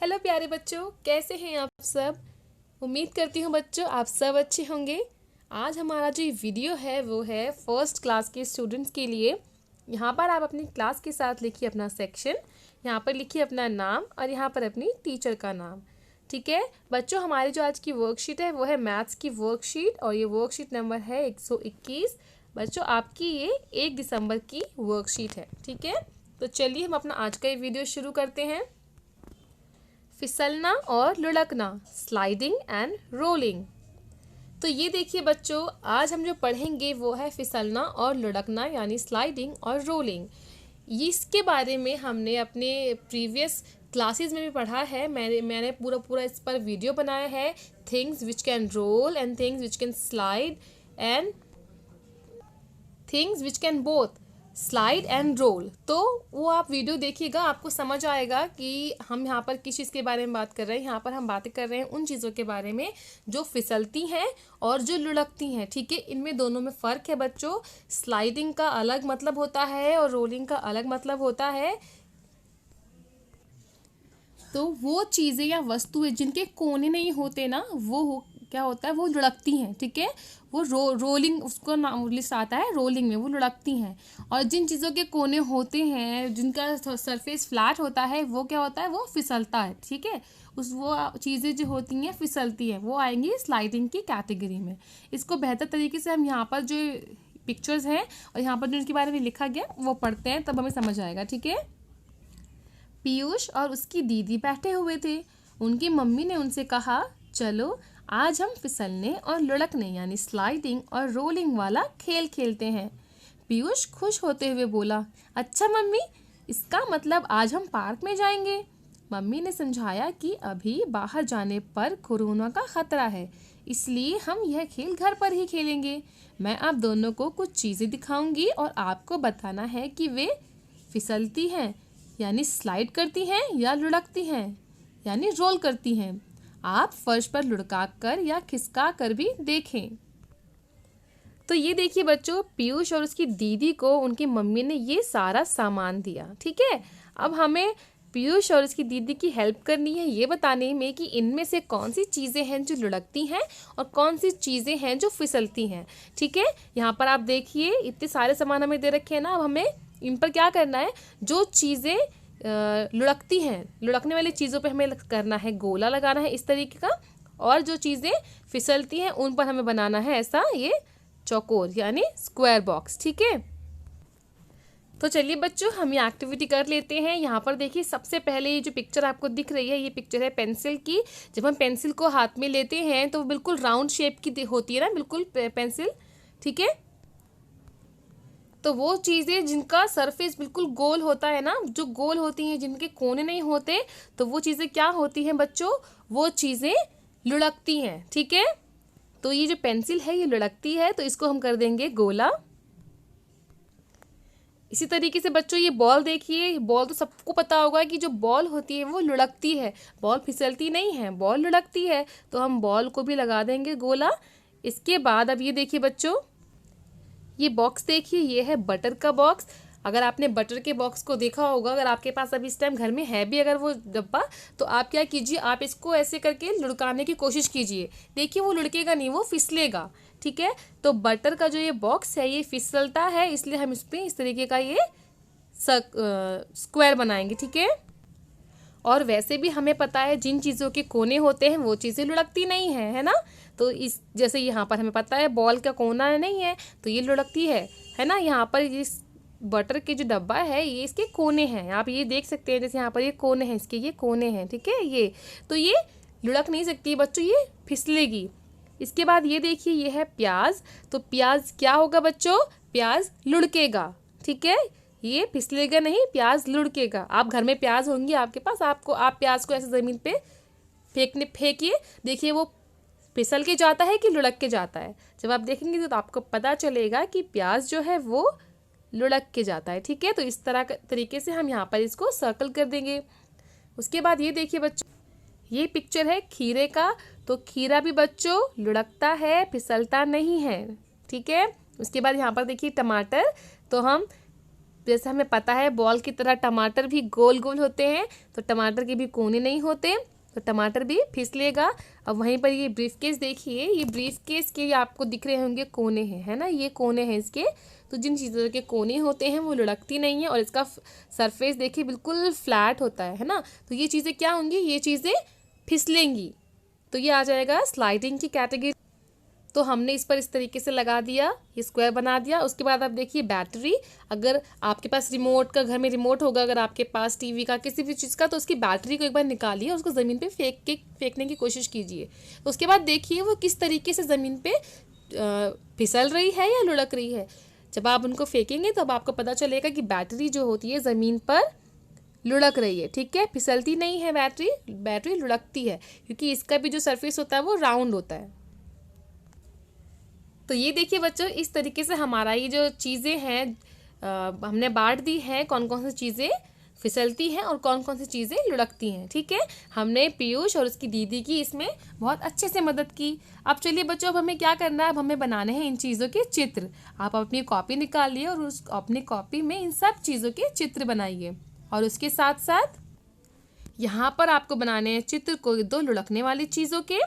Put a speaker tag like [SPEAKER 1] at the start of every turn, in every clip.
[SPEAKER 1] Hello प्यारे बच्चों, कैसे हैं आप सब। उम्मीद करती हूँ बच्चों आप सब अच्छे होंगे। आज हमारा जो ये वीडियो है वो है फर्स्ट क्लास के स्टूडेंट्स के लिए। यहाँ पर आप अपनी क्लास के साथ लिखिए अपना सेक्शन, यहाँ पर लिखिए अपना नाम और यहाँ पर अपनी टीचर का नाम। ठीक है बच्चों, हमारी जो आज की वर्कशीट है वो है मैथ्स की वर्कशीट और ये वर्कशीट नंबर है 121। बच्चों आपकी ये 1 दिसंबर की वर्कशीट है। ठीक है, तो चलिए हम अपना आज का ये वीडियो शुरू करते हैं। फिसलना और लुढ़कना, स्लाइडिंग एंड रोलिंग। तो ये देखिए बच्चों, आज हम जो पढ़ेंगे वो है फिसलना और लुढ़कना यानी स्लाइडिंग और रोलिंग। इसके बारे में हमने अपने प्रीवियस क्लासेस में भी पढ़ा है। मैंने पूरा इस पर वीडियो बनाया है, things which can roll and things which can slide and things which can both slide and roll. तो वो आप वीडियो देखिएगा, आपको समझ आएगा कि हम यहाँ पर किस चीज़ के बारे में बात कर रहे हैं। यहाँ पर हम बातें कर रहे हैं उन चीज़ों के बारे में जो फिसलती हैं और जो लुढ़कती हैं। ठीक है, इनमें दोनों में फ़र्क है बच्चों। स्लाइडिंग का अलग मतलब होता है और रोलिंग का अलग मतलब होता है। तो वो चीज़ें या वस्तुएं जिनके कोने नहीं होते ना, वो क्या होता है, वो लुढ़कती हैं। ठीक है, वो रोलिंग उसको नाम लिस्ट आता है, रोलिंग में वो लुढ़कती हैं। और जिन चीज़ों के कोने होते हैं, जिनका सरफेस फ्लैट होता है, वो क्या होता है, वो फिसलता है। ठीक है, वो चीज़ें जो होती हैं फिसलती हैं, वो आएंगी स्लाइडिंग की कैटेगरी में। इसको बेहतर तरीके से हम यहाँ पर जो पिक्चर्स हैं और यहाँ पर जो इनके बारे में लिखा गया वो पढ़ते हैं, तब हमें समझ आएगा। ठीक है, पीयूष और उसकी दीदी बैठे हुए थे। उनकी मम्मी ने उनसे कहा, चलो आज हम फिसलने और लुढ़कने यानी स्लाइडिंग और रोलिंग वाला खेल खेलते हैं। पीयूष खुश होते हुए बोला, अच्छा मम्मी, इसका मतलब आज हम पार्क में जाएंगे। मम्मी ने समझाया कि अभी बाहर जाने पर कोरोना का खतरा है, इसलिए हम यह खेल घर पर ही खेलेंगे। मैं आप दोनों को कुछ चीज़ें दिखाऊंगी और आपको बताना है कि वे फिसलती हैं यानी स्लाइड करती हैं या लुढ़कती हैं यानी रोल करती हैं। आप फर्श पर लुढ़का कर या खिसका कर भी देखें। तो ये देखिए बच्चों, पीयूष और उसकी दीदी को उनकी मम्मी ने ये सारा सामान दिया। ठीक है, अब हमें पीयूष और उसकी दीदी की हेल्प करनी है ये बताने में कि इनमें से कौन सी चीज़ें हैं जो लुढ़कती हैं और कौन सी चीज़ें हैं जो फिसलती हैं। ठीक है, यहाँ पर आप देखिए इतने सारे सामान हमें दे रखे हैं ना। अब हमें इन पर क्या करना है, जो चीज़ें लुढ़कती हैं, लुढ़कने वाली चीज़ों पे हमें करना है गोला लगाना है इस तरीके का, और जो चीज़ें फिसलती हैं उन पर हमें बनाना है ऐसा ये चौकोर यानी स्क्वायर बॉक्स। ठीक है, तो चलिए बच्चों हम ये एक्टिविटी कर लेते हैं। यहाँ पर देखिए सबसे पहले ये जो पिक्चर आपको दिख रही है ये पिक्चर है पेंसिल की। जब हम पेंसिल को हाथ में लेते हैं तो बिल्कुल राउंड शेप की होती है ना, बिल्कुल पेंसिल। ठीक है, तो वो चीज़ें जिनका सरफेस बिल्कुल गोल होता है ना, जो गोल होती हैं, जिनके कोने नहीं होते, तो वो चीज़ें क्या होती हैं बच्चों, वो चीज़ें लुढ़कती हैं। ठीक है, तो ये जो पेंसिल है ये लुढ़कती है, तो इसको हम कर देंगे गोला। इसी तरीके से बच्चों ये बॉल देखिए, बॉल तो सबको पता होगा कि जो बॉल होती है वो लुढ़कती है, बॉल फिसलती नहीं है, बॉल लुढ़कती है, तो हम बॉल को भी लगा देंगे गोला। इसके बाद अब ये देखिए बच्चों, ये बॉक्स देखिए, ये है बटर का बॉक्स। अगर आपने बटर के बॉक्स को देखा होगा, अगर आपके पास अभी इस टाइम घर में है भी अगर वो डब्बा, तो आप क्या कीजिए, आप इसको ऐसे करके लुढ़काने की कोशिश कीजिए। देखिए वो लुढ़केगा नहीं, वो फिसलेगा। ठीक है, तो बटर का जो ये बॉक्स है ये फिसलता है, इसलिए हम इस पर इस तरीके का ये स्क्वायर बनाएंगे। ठीक है, और वैसे भी हमें पता है जिन चीज़ों के कोने होते हैं वो चीज़ें लुढ़कती नहीं है ना। तो इस जैसे यहाँ पर हमें पता है बॉल का कोना नहीं है तो ये लुढ़कती है ना। यहाँ पर इस बटर के जो डब्बा है ये इसके कोने हैं, आप ये देख सकते हैं, जैसे यहाँ पर ये कोने हैं, इसके ये कोने हैं। ठीक है, ये तो ये लुढ़क नहीं सकती बच्चों, ये फिसलेगी। इसके बाद ये देखिए, ये है प्याज। तो प्याज क्या होगा बच्चों, प्याज लुढ़केगा। ठीक है, ये फिसलेगा नहीं, प्याज लुढ़केगा। आप घर में प्याज होंगी आपके पास, आप प्याज को ऐसे ज़मीन पे फेंकिए, देखिए वो फिसल के जाता है कि लुढ़क के जाता है। जब आप देखेंगे तो आपको पता चलेगा कि प्याज जो है वो लुढ़क के जाता है। ठीक है, तो इस तरीके से हम यहाँ पर इसको सर्कल कर देंगे। उसके बाद ये देखिए बच्चों, ये पिक्चर है खीरे का। तो खीरा भी बच्चों लुढ़कता है, फिसलता नहीं है। ठीक है, उसके बाद यहाँ पर देखिए टमाटर। तो हम जैसे हमें पता है बॉल की तरह टमाटर भी गोल गोल होते हैं, तो टमाटर के भी कोने नहीं होते, तो टमाटर भी फिसलेगा। अब वहीं पर ये ब्रीफकेस देखिए, ये ब्रीफकेस के आपको दिख रहे होंगे कोने हैं, है ना, ये कोने हैं इसके। तो जिन चीज़ों के कोने होते हैं वो लुढ़कती नहीं है, और इसका सरफेस देखिए बिल्कुल फ्लैट होता है ना, तो ये चीज़ें क्या होंगी, ये चीज़ें फिसलेंगी। तो ये आ जाएगा स्लाइडिंग की कैटेगरी। तो हमने इस पर इस तरीके से लगा दिया, ये स्क्वायर बना दिया। उसके बाद आप देखिए बैटरी, अगर आपके पास रिमोट का, घर में रिमोट होगा अगर आपके पास टीवी का, किसी भी चीज़ का, तो उसकी बैटरी को एक बार निकालिए, उसको ज़मीन पे फेंकने की कोशिश कीजिए। तो उसके बाद देखिए वो किस तरीके से ज़मीन पे फिसल रही है या लुढ़क रही है। जब आप उनको फेंकेंगे तब आपको पता चलेगा कि बैटरी जो होती है ज़मीन पर लुढ़क रही है, ठीक है, फिसलती नहीं है बैटरी लुढ़कती है, क्योंकि इसका भी जो सरफेस होता है वो राउंड होता है। तो ये देखिए बच्चों, इस तरीके से हमारा ये जो चीज़ें हैं हमने बांट दी है, कौन कौन सी चीज़ें फिसलती हैं और कौन कौन सी चीज़ें लुढ़कती हैं, ठीक है। हमने पीयूष और उसकी दीदी की इसमें बहुत अच्छे से मदद की। अब चलिए बच्चों, अब हमें क्या करना है, अब हमें बनाने हैं इन चीज़ों के चित्र। आप अपनी कॉपी निकालिए और उस अपनी कॉपी में इन सब चीज़ों के चित्र बनाइए, और उसके साथ साथ यहाँ पर आपको बनाने हैं चित्र, कोई दो लुढ़कने वाली चीज़ों के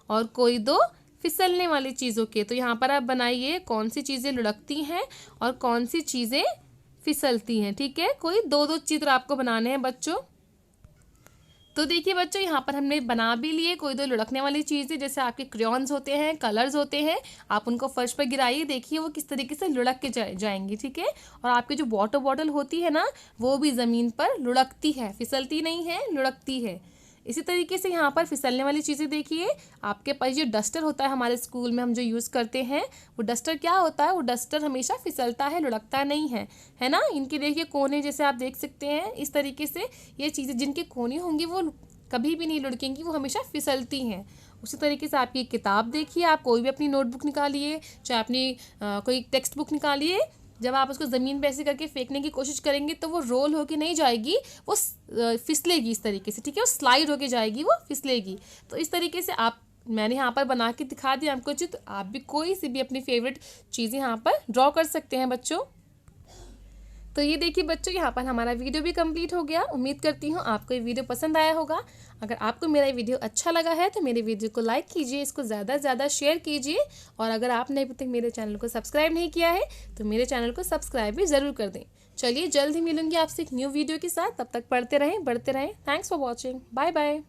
[SPEAKER 1] और कोई दो फिसलने वाली चीज़ों के। तो यहाँ पर आप बनाइए कौन सी चीज़ें लुढ़कती हैं और कौन सी चीज़ें फिसलती हैं, ठीक है। कोई दो दो चित्र आपको बनाने हैं बच्चों। तो देखिए बच्चों, यहाँ पर हमने बना भी लिए कोई दो लुढ़कने वाली चीज़ें, जैसे आपके क्रेयॉन्स होते हैं, कलर्स होते हैं, आप उनको फर्श पर गिराइए, देखिए वो किस तरीके से लुढ़क के जाएंगी, ठीक है। और आपकी जो वाटर बॉटल होती है ना, वो भी ज़मीन पर लुढ़कती है, फिसलती नहीं है, लुढ़कती है। इसी तरीके से यहाँ पर फिसलने वाली चीज़ें देखिए, आपके पास जो डस्टर होता है हमारे स्कूल में हम जो यूज़ करते हैं, वो डस्टर क्या होता है, वो डस्टर हमेशा फिसलता है, लुढ़कता नहीं है ना। इनके देखिए कोने जैसे आप देख सकते हैं, इस तरीके से ये चीज़ें जिनके कोने होंगी वो कभी भी नहीं लुढ़केंगी, वो हमेशा फिसलती हैं। उसी तरीके से आपकी किताब देखिए, आप कोई भी अपनी नोटबुक निकालिए, चाहे अपनी कोई टेक्स्ट बुक निकालिए, जब आप उसको ज़मीन पे ऐसे करके फेंकने की कोशिश करेंगे तो वो रोल होके नहीं जाएगी, वो फिसलेगी इस तरीके से, ठीक है, वो स्लाइड होके जाएगी, वो फिसलेगी। तो इस तरीके से मैंने यहाँ पर बना के दिखा दिया आपको चित्र। आप भी कोई सी भी अपनी फेवरेट चीज़ें यहाँ पर ड्रॉ कर सकते हैं बच्चों। तो ये देखिए बच्चों, यहाँ पर हमारा वीडियो भी कंप्लीट हो गया। उम्मीद करती हूँ आपको ये वीडियो पसंद आया होगा। अगर आपको मेरा वीडियो अच्छा लगा है तो मेरे वीडियो को लाइक कीजिए, इसको ज़्यादा से ज़्यादा शेयर कीजिए, और अगर आपने अभी तक मेरे चैनल को सब्सक्राइब नहीं किया है तो मेरे चैनल को सब्सक्राइब भी ज़रूर कर दें। चलिए जल्द ही मिलूंगी आपसे एक न्यू वीडियो के साथ, तब तक पढ़ते रहें, बढ़ते रहें। Thanks for watching, bye bye.